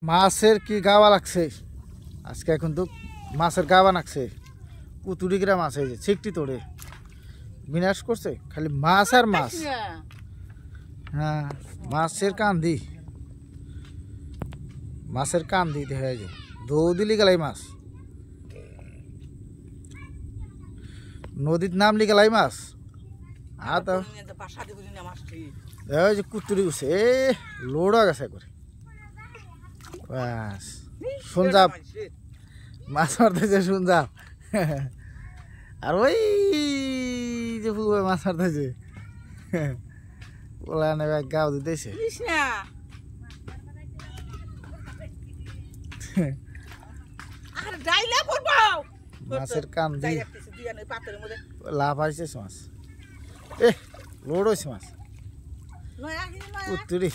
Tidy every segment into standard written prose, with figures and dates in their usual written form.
মাছের কি গাওয়া লাগছে আজকে। এখন তো মাছের গাওয়া লাগছে। কুতুরি গ্রাম মাছ এই যে ছিকটি তোড়ে বিনাশ করছে খালি মাছ আর মাছ। হ্যাঁ মাছের কান্দি, মাছের কান্দি দেখা যায় দৌ দিলি গেলাই মাছ, নদীর নামলি গেলাই মাছ। আর তো যে কুতুরি গেছে এ লোড হয়ে গেছে করে বাস শুনজাব মাছ মারতেছে শুনজাব। আর ওই যে ফুবে মাছ মারতেছে ওলা নেবে গাও দিতেছে। মাছের কান দি লাভ হয়েছে মাছ। এ লোড হয়েছে মাছ কুতুরি।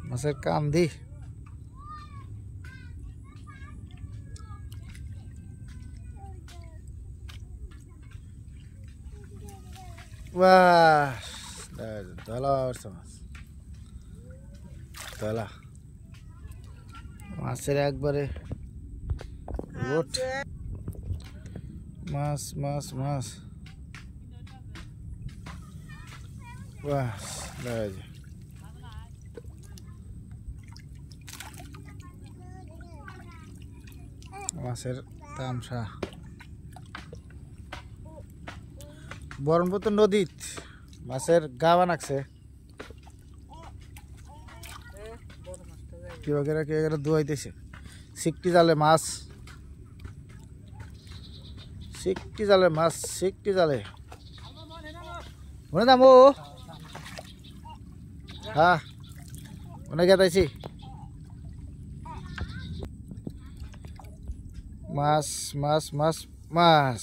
মাছের কান্দি বাস ধলা মাছ ধলা মাছের একবারে লোট মাছ মাছ মাছ বাস মাছের তামসা। ব্রহ্মপুত্র নদীত মাছের গাওয়া নাকছে কেউ ধুয়াইতেছে। সিকটি জালে মাছ, সিকটি জালে মাছ, সিকটি জালে মনে দাম ও হ্যাঁ মনে গেতাইছি মাছ মাছ মাছ মাছ।